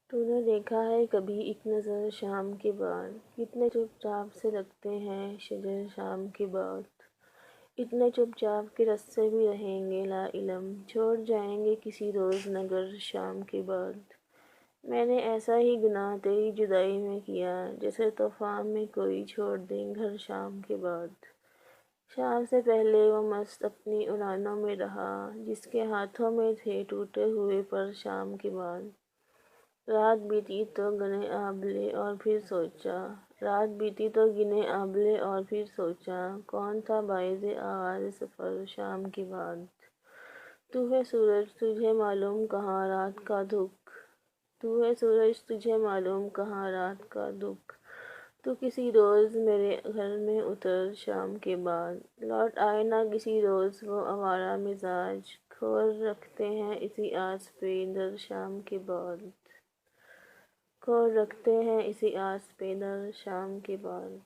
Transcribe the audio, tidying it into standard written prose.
تو نے دیکھا ہے کبھی ایک نظر شام کے بعد، کتنے چپ چاپ سے لگتے ہیں شجر شام کے بعد، اتنے چپ چاپ کے رستے بھی رہیں گے لا علم، چھوڑ جائیں گے کسی روز نگر شام کے بعد۔ میں نے ایسا ہی گناہ تیری جدائی میں کیا، جیسے طوفان میں کوئی چھوڑ دے گھر شام کے بعد۔ شام سے پہلے وہ مست اپنی اڑانوں میں رہا، جس کے ہاتھوں میں تھے ٹوٹے ہوئے پر شام کے بعد۔ رات بیتی تو گنے آبلے اور پھر سوچا، رات بیتی تو گنے آبلے اور پھر سوچا، کون تھا باعث آغاز سفر شام کے بعد۔ تو ہے سورج تجھے معلوم کہاں رات کا دکھ، تو ہے سورج تجھے معلوم کہاں رات کا دکھ، تو کسی روز میرے گھر میں اتر شام کے بعد۔ لوٹ آئے نہ کسی روز وہ آوارہ مزاج، کھور رکھتے ہیں اسی آس پہ در شام کے بعد، کھور رکھتے ہیں اسی آس پہ در شام کے بعد۔